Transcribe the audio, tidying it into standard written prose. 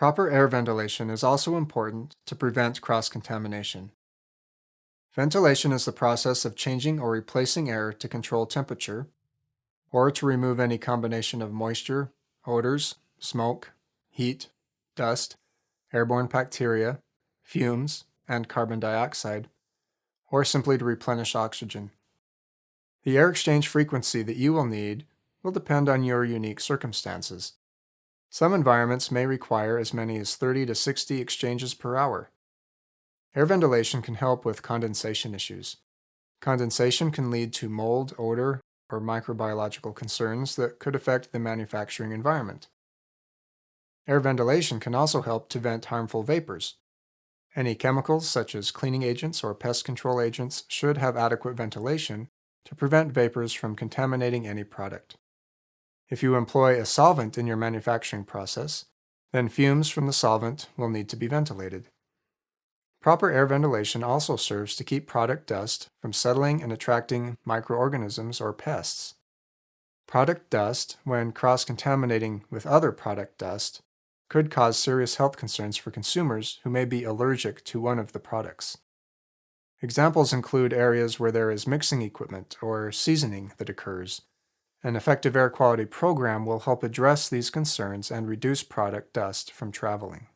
Proper air ventilation is also important to prevent cross-contamination. Ventilation is the process of changing or replacing air to control temperature, or to remove any combination of moisture, odors, smoke, heat, dust, airborne bacteria, fumes, and carbon dioxide, or simply to replenish oxygen. The air exchange frequency that you will need will depend on your unique circumstances. Some environments may require as many as 30 to 60 exchanges per hour. Air ventilation can help with condensation issues. Condensation can lead to mold, odor, or microbiological concerns that could affect the manufacturing environment. Air ventilation can also help to vent harmful vapors. Any chemicals, such as cleaning agents or pest control agents, should have adequate ventilation to prevent vapors from contaminating any product. If you employ a solvent in your manufacturing process, then fumes from the solvent will need to be ventilated. Proper air ventilation also serves to keep product dust from settling and attracting microorganisms or pests. Product dust, when cross-contaminating with other product dust, could cause serious health concerns for consumers who may be allergic to one of the products. Examples include areas where there is mixing equipment or seasoning that occurs. An effective air quality program will help address these concerns and reduce product dust from traveling.